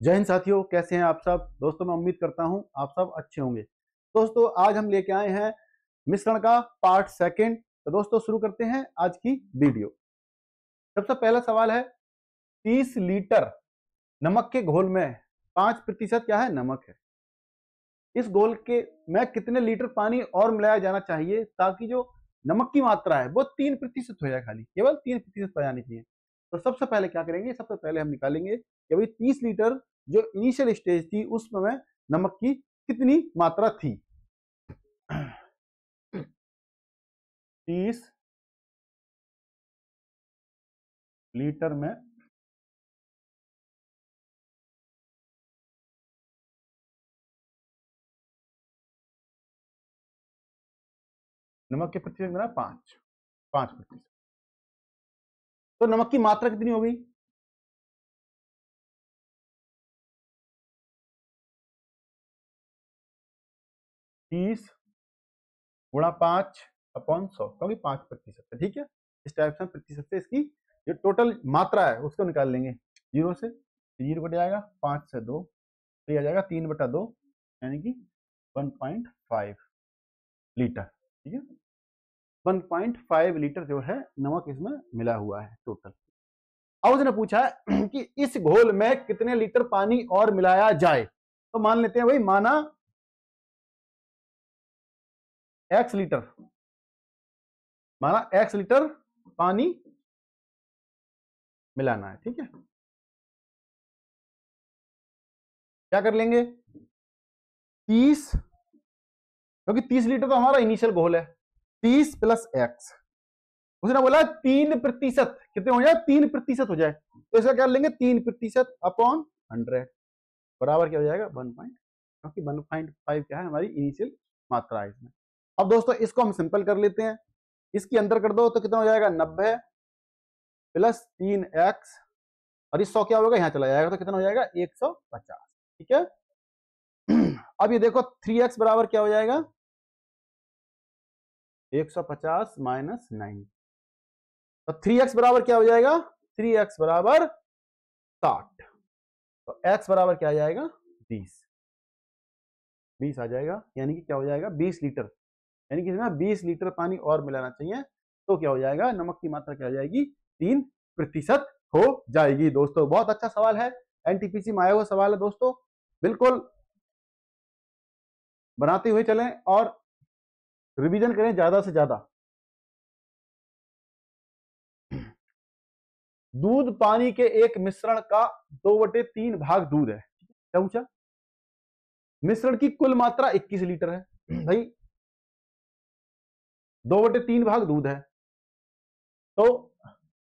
जय हिंद साथियों, कैसे हैं आप सब। दोस्तों मैं उम्मीद करता हूं आप सब अच्छे होंगे। दोस्तों आज हम लेके आए हैं मिश्रण का पार्ट सेकंड। तो दोस्तों शुरू करते हैं आज की वीडियो। सबसे पहला सवाल है 30 लीटर नमक के घोल में 5% क्या है, नमक है। इस घोल के में कितने लीटर पानी और मिलाया जाना चाहिए ताकि जो नमक की मात्रा है वो 3% हो जाए, खाली केवल 3% हो जानी चाहिए। तो सबसे पहले क्या करेंगे, सबसे पहले हम निकालेंगे कि भाई 30 लीटर जो इनिशियल स्टेज थी उसमें नमक की कितनी मात्रा थी। 30 लीटर में नमक के प्रतिशत मेरा 5%। तो नमक की मात्रा कितनी हो गई, 30 गुणा 5/100, क्योंकि 5% है। ठीक है, इस टाइप से प्रतिशत से इसकी जो टोटल मात्रा है उसको निकाल लेंगे। 0 से 0 कट जाएगा, 5 से 2 तो आ जाएगा 3/2, यानी कि 1.5 लीटर। ठीक है, 1.5 लीटर जो है नमक इसमें मिला हुआ है टोटल। अब उसने पूछा है कि इस घोल में कितने लीटर पानी और मिलाया जाए। तो मान लेते हैं भाई, माना x लीटर, माना x लीटर पानी मिलाना है। ठीक है, क्या कर लेंगे, 30, क्योंकि 30 लीटर तो हमारा इनिशियल घोल है, 30 प्लस x। उसने बोला 3%, कितने हो जाए, 3% हो जाए। तो इसका क्या लेंगे, 3% अपॉन 100 बराबर क्या हो जाएगा, 1 पॉइंट, क्योंकि 1.5 क्या है हमारी इनिशियल मात्रा है इसमें। अब दोस्तों इसको हम सिंपल कर लेते हैं, इसकी अंदर कर दो तो कितना हो जाएगा, 90 प्लस 3x, और इस 100 क्या होगा, यहां चला जाएगा तो कितना हो जाएगा, 150। ठीक है, अब ये देखो 3x बराबर क्या हो जाएगा, 150 माइनस 9, तो 3x बराबर क्या हो जाएगा, 3x बराबर 60। तो x बराबर क्या आ जाएगा, 20 आ जाएगा, यानी कि क्या हो जाएगा, 20 लीटर, यानी कि इसमें 20 लीटर पानी और मिलाना चाहिए। तो क्या हो जाएगा, नमक की मात्रा क्या हो जाएगी, 3% हो जाएगी। दोस्तों बहुत अच्छा सवाल है, एनटीपीसी में आया हुआ सवाल है दोस्तों, बिल्कुल बनाते हुए चलें और रिवीजन करें ज्यादा से ज्यादा। दूध पानी के एक मिश्रण का 2/3 भाग दूध है। क्या पूछा, मिश्रण की कुल मात्रा 21 लीटर है भाई, 2/3 भाग दूध है, तो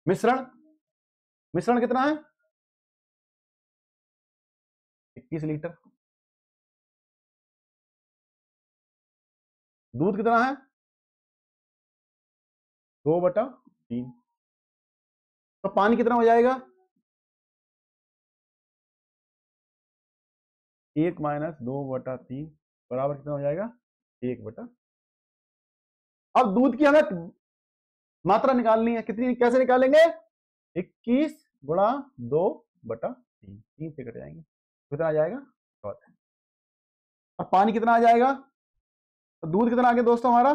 मिश्रण मिश्रण कितना है, 21 लीटर। दूध कितना है, 2/3। तो पानी कितना हो जाएगा, 1 माइनस 2/3 बराबर कितना हो जाएगा, 1/। अब दूध की हमें मात्रा निकालनी है, कितनी, कैसे निकालेंगे, 21 गुणा 2/3, 3 से कट जाएंगे, कितना आ जाएगा, 14। अब पानी कितना आ जाएगा, तो दूध कितना आ गया दोस्तों हमारा,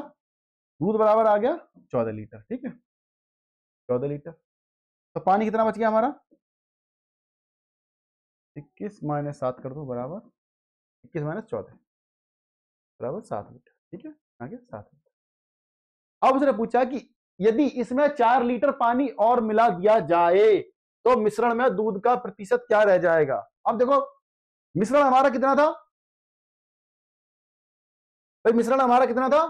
दूध बराबर आ गया 14 लीटर। ठीक है, 14 लीटर, तो पानी कितना बच गया हमारा, 21 माइनस 7 कर दो बराबर 21 माइनस 14 बराबर 7 लीटर। ठीक है, आगे 7 लीटर। अब उसने पूछा कि यदि इसमें 4 लीटर पानी और मिला दिया जाए तो मिश्रण में दूध का प्रतिशत क्या रह जाएगा। अब देखो मिश्रण हमारा कितना था भाई, मिश्रण हमारा कितना था,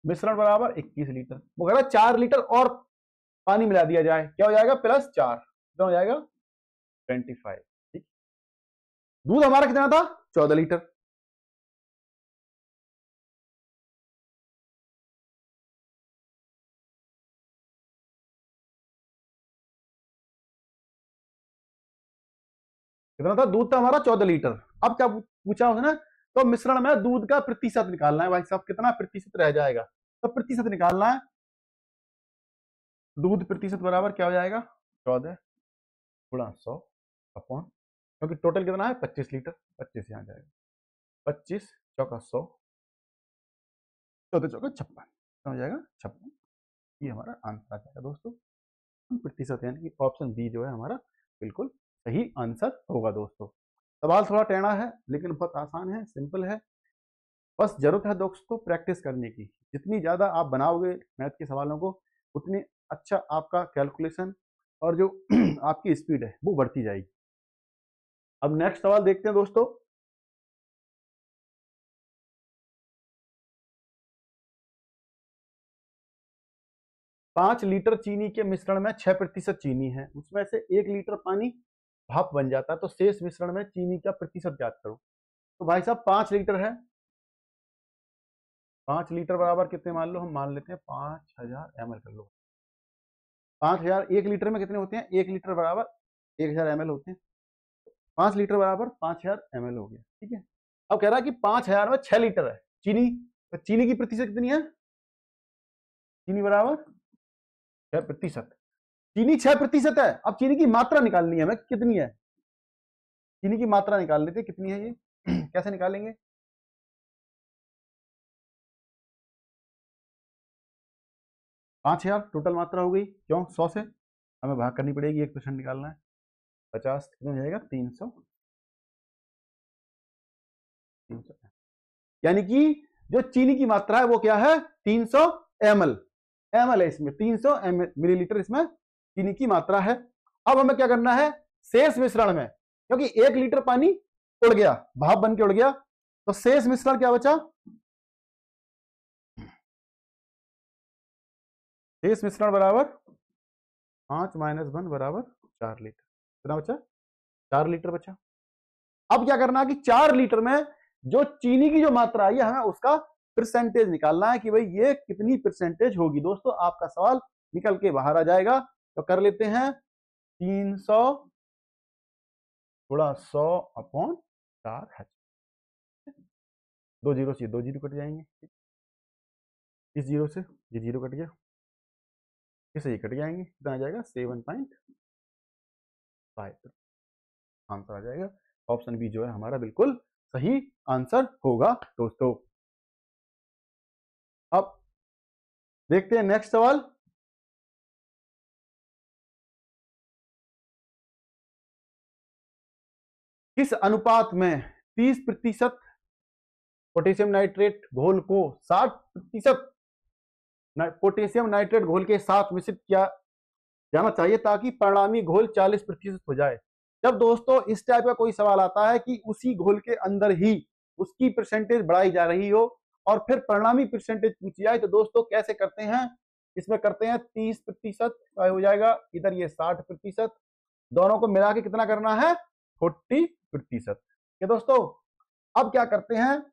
मिश्रण बराबर 21 लीटर, वो कह रहा है 4 लीटर और पानी मिला दिया जाए, क्या हो जाएगा, +4, कितना हो जाएगा, 25। ठीक, दूध हमारा कितना था, 14 लीटर, कितना था, दूध था हमारा 14 लीटर। अब क्या पूछा उसने, तो मिश्रण में दूध का प्रतिशत निकालना है भाई साहब, कितना प्रतिशत रह जाएगा, तो प्रतिशत निकालना है, दूध प्रतिशत बराबर क्या हो जाएगा, 14 गुणा 100 अपॉन, क्योंकि टोटल कितना है 25 लीटर, 25 यहाँ जाएगा, 25 चौका 100, 14 चौका 56, हो जाएगा 56। ये हमारा आंसर आ जाएगा दोस्तों प्रतिशत, यानी कि ऑप्शन बी जो है हमारा बिल्कुल सही आंसर होगा दोस्तों। सवाल थोड़ा टेढ़ा है लेकिन बहुत आसान है, सिंपल है, बस जरूरत है दोस्तों प्रैक्टिस करने की। जितनी ज़्यादा आप बनाओगे मैथ के सवालों को उतनी अच्छा आपका कैलकुलेशन और जो आपकी स्पीड है वो बढ़ती जाएगी। अब नेक्स्ट सवाल देखते हैं दोस्तों। पांच लीटर चीनी के मिश्रण में 6% चीनी है, उसमें से 1 लीटर पानी भाप बन जाता है, तो शेष मिश्रण में चीनी का प्रतिशत ज्ञात करो। तो भाई साहब 5 लीटर है, 5 लीटर बराबर कितने मान लो, हम मान लेते हैं 5000 ml कर लो। 5000 1 लीटर में कितने होते हैं, 1 लीटर बराबर 1000 ml होते हैं, 5 लीटर बराबर 5000 ml हो गया, ठीक है। अब कह रहा है कि 5000 में 6 लीटर है चीनी, तो चीनी की प्रतिशत कितनी है, चीनी बराबर 6%, चीनी 6% है। अब चीनी की मात्रा निकालनी है हमें, कितनी है, चीनी की मात्रा निकाल लेते कितनी है ये कैसे निकालेंगे, 5000 टोटल मात्रा हो गई, क्यों 100 से हमें भाग करनी पड़ेगी, 1% निकालना है, 50 कितना हो जाएगा 300, यानी कि जो चीनी की मात्रा है वो क्या है 300 ml, ml है इसमें, 300 मिलीलीटर इसमें चीनी की मात्रा है। अब हमें क्या करना है, शेष मिश्रण में, क्योंकि 1 लीटर पानी उड़ गया, भाप बन के उड़ गया, तो शेष मिश्रण क्या बचा, शेष मिश्रण बराबर 5 - 1 बराबर 4 लीटर, कितना बचा 4 लीटर बचा। अब क्या करना है कि 4 लीटर में जो चीनी की जो मात्रा है हमें उसका परसेंटेज निकालना है कि भाई ये कितनी परसेंटेज होगी। दोस्तों आपका सवाल निकल के बाहर आ जाएगा, तो कर लेते हैं 300 गुणा 100 अपॉन 4 है, 2 जीरो से 2 जीरो कट जाएंगे, इस जीरो से ये जीरो कट गया, इसे ये कट जाएंगे, कितना आ जाएगा 7.5 आंसर आ जाएगा। ऑप्शन बी जो है हमारा बिल्कुल सही आंसर होगा दोस्तों। अब देखते हैं नेक्स्ट सवाल। किस अनुपात में 30% पोटेशियम नाइट्रेट घोल को 60% पोटेशियम नाइट्रेट घोल के साथ मिश्रित किया जाना चाहिए ताकि परिणामी घोल 40% हो जाए। जब दोस्तों इस टाइप का कोई सवाल आता है कि उसी घोल के अंदर ही उसकी परसेंटेज बढ़ाई जा रही हो और फिर परिणामी परसेंटेज पूछी जाए, तो दोस्तों कैसे करते हैं, इसमें करते हैं 30% हो जाएगा, इधर ये 60%, दोनों को मिला के कितना करना है 40%। दोस्तों अब क्या करते हैं,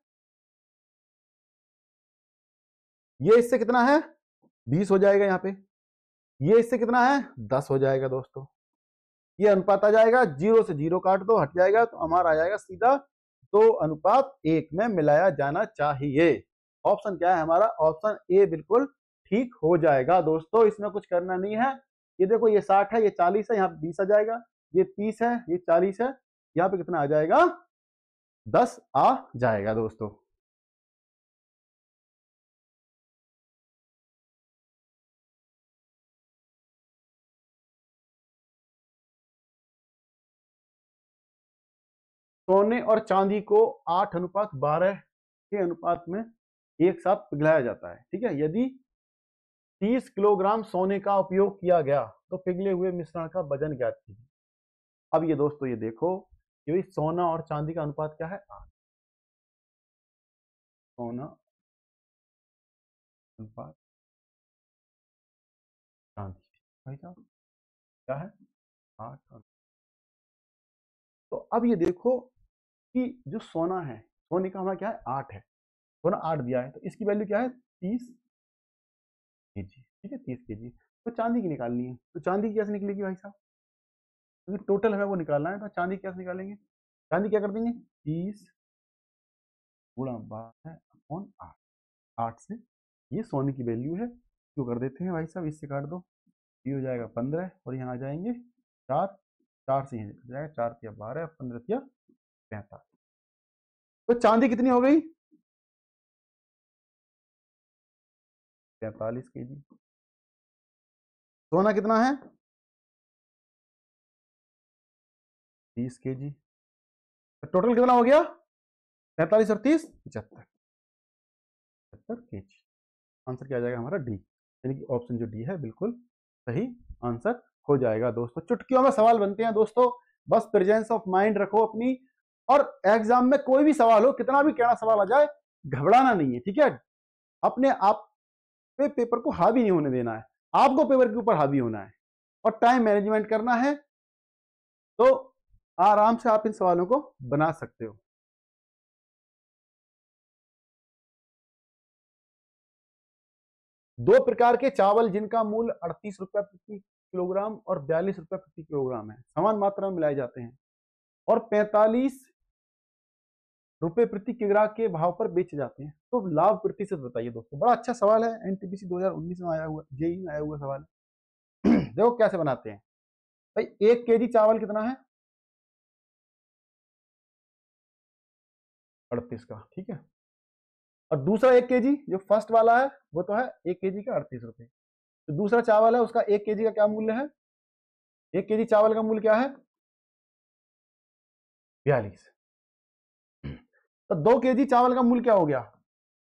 ये इससे कितना है 20 हो जाएगा, यहाँ पे ये इससे कितना है 10 हो जाएगा दोस्तों, ये अनुपात आ जाएगा, 0 से 0 काट दो हट जाएगा, तो हमारा आ जाएगा सीधा 2:1 में मिलाया जाना चाहिए। ऑप्शन क्या है हमारा, ऑप्शन ए बिल्कुल ठीक हो जाएगा दोस्तों, इसमें कुछ करना नहीं है। ये देखो ये 60 है, ये 40 है, यहाँ पे 20 आ जाएगा, ये 30 है, ये 40 है, यहाँ पे कितना आ जाएगा 10 आ जाएगा दोस्तों। सोने और चांदी को 8:12 के अनुपात में एक साथ पिघलाया जाता है, ठीक है। यदि 30 किलोग्राम सोने का उपयोग किया गया तो पिघले हुए मिश्रण का वजन ज्ञात कीजिए। अब ये दोस्तों ये देखो कि सोना और चांदी का अनुपात क्या है 8, सोना अनुपात चांदी, भाई साहब क्या है 8। तो अब ये देखो कि जो सोना है, सोने का हमारा क्या है 8 है, सोना 8 दिया है, तो इसकी वैल्यू क्या है 30 केजी, ठीक है 30 केजी। तो चांदी की निकालनी है, तो चांदी की कैसे निकलेगी भाई साहब, क्योंकि टोटल हमें वो निकालना है, तो चांदी कैसे निकालेंगे, चांदी क्या कर देंगे 30 गुणा 12 अपॉन 8 से ये सोने की वैल्यू है, जो कर देते हैं भाई साहब, इससे काट दो ये हो जाएगा 15 और यहाँ आ जाएंगे 4, 4 से यहाँ हो जाएगा 4 तिया 12, 15 तिया 45। तो चांदी कितनी हो गई? 45 kg। सोना कितना है? 30 kg। तो टोटल कितना हो गया? 45 और 30 75 kg। आंसर क्या आ जाएगा हमारा? डी, यानी कि ऑप्शन जो डी है बिल्कुल सही आंसर हो जाएगा दोस्तों। चुटकियों में सवाल बनते हैं दोस्तों, बस प्रेजेंस ऑफ माइंड रखो अपनी, और एग्जाम में कोई भी सवाल हो, कितना भी टेढ़ा सवाल आ जाए, घबराना नहीं है, ठीक है। अपने आप पे पेपर को हावी नहीं होने देना है, आपको पेपर के ऊपर हावी होना है और टाइम मैनेजमेंट करना है, तो आराम से आप इन सवालों को बना सकते हो। दो प्रकार के चावल जिनका मूल्य 38 रुपए प्रति किलोग्राम और 42 रुपए प्रति किलोग्राम है, समान मात्रा में मिलाए जाते हैं और 45 रुपए प्रति किलोग्राम के भाव पर बेचे जाते हैं, तो लाभ प्रतिशत बताइए दोस्तों। बड़ा अच्छा सवाल है, एनटीपीसी 2019 में आया हुआ, जेई में आया हुआ सवाल है। देखो कैसे बनाते हैं भाई। 1 kg चावल कितना है? 38 का, ठीक है। और दूसरा 1 kg जो फर्स्ट वाला है वो तो है 1 kg का 38 रुपए। तो दूसरा चावल है उसका 1 kg का क्या मूल्य है? 1 kg चावल का मूल्य क्या है? 42। तो 2 kg चावल का मूल्य क्या हो गया?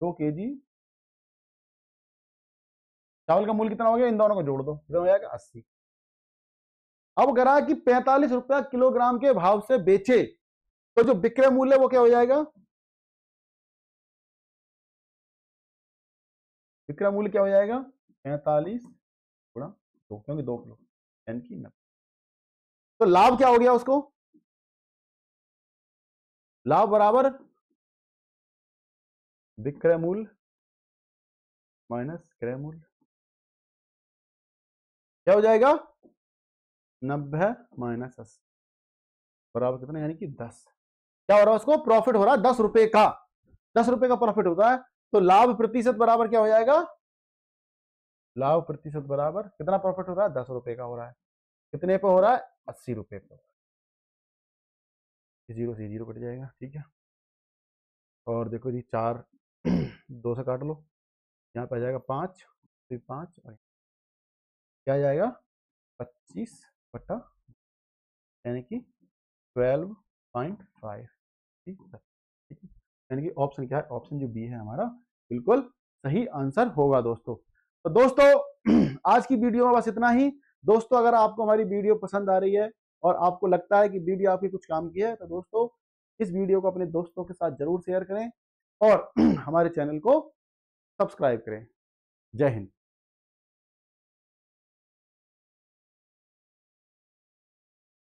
2 kg चावल का मूल्य कितना हो गया? इन दोनों को जोड़ दो, कितना हो जाएगा? 80। अब अगर है कि 45 रुपया किलोग्राम के भाव से बेचे, तो जो विक्रय मूल्य वो क्या हो जाएगा? विक्रय मूल्य क्या हो जाएगा? 45 गुणा 2, क्योंकि 2 किलो यानी कि 90। तो लाभ क्या हो गया उसको? लाभ बराबर विक्रय मूल्य माइनस क्रय मूल्य, क्या हो जाएगा? 90 माइनस 80 बराबर कितना? यानी कि 10। क्या हो रहा है उसको? प्रॉफिट हो रहा है 10 रुपए का, 10 रुपए का प्रॉफिट होता है। तो लाभ प्रतिशत बराबर क्या हो जाएगा? लाभ प्रतिशत बराबर कितना प्रॉफिट हो रहा है? 10 रुपए का हो रहा है। कितने पे हो रहा है? 80 रुपए पे। जीरो से जीरो कट जाएगा, ठीक है। और देखो जी 4 2 से काट लो, यहाँ पे आ जाएगा 5, फिर 5 और क्या आ जाएगा? 25 बटा, यानी कि 12.5, ठीक है। यानी कि ऑप्शन क्या है? ऑप्शन जो बी है हमारा बिल्कुल सही आंसर होगा दोस्तों। तो दोस्तों आज की वीडियो में बस इतना ही। दोस्तों अगर आपको हमारी वीडियो पसंद आ रही है और आपको लगता है कि वीडियो आपके कुछ काम की है, तो दोस्तों इस वीडियो को अपने दोस्तों के साथ जरूर शेयर करें और हमारे चैनल को सब्सक्राइब करें। जय हिंद।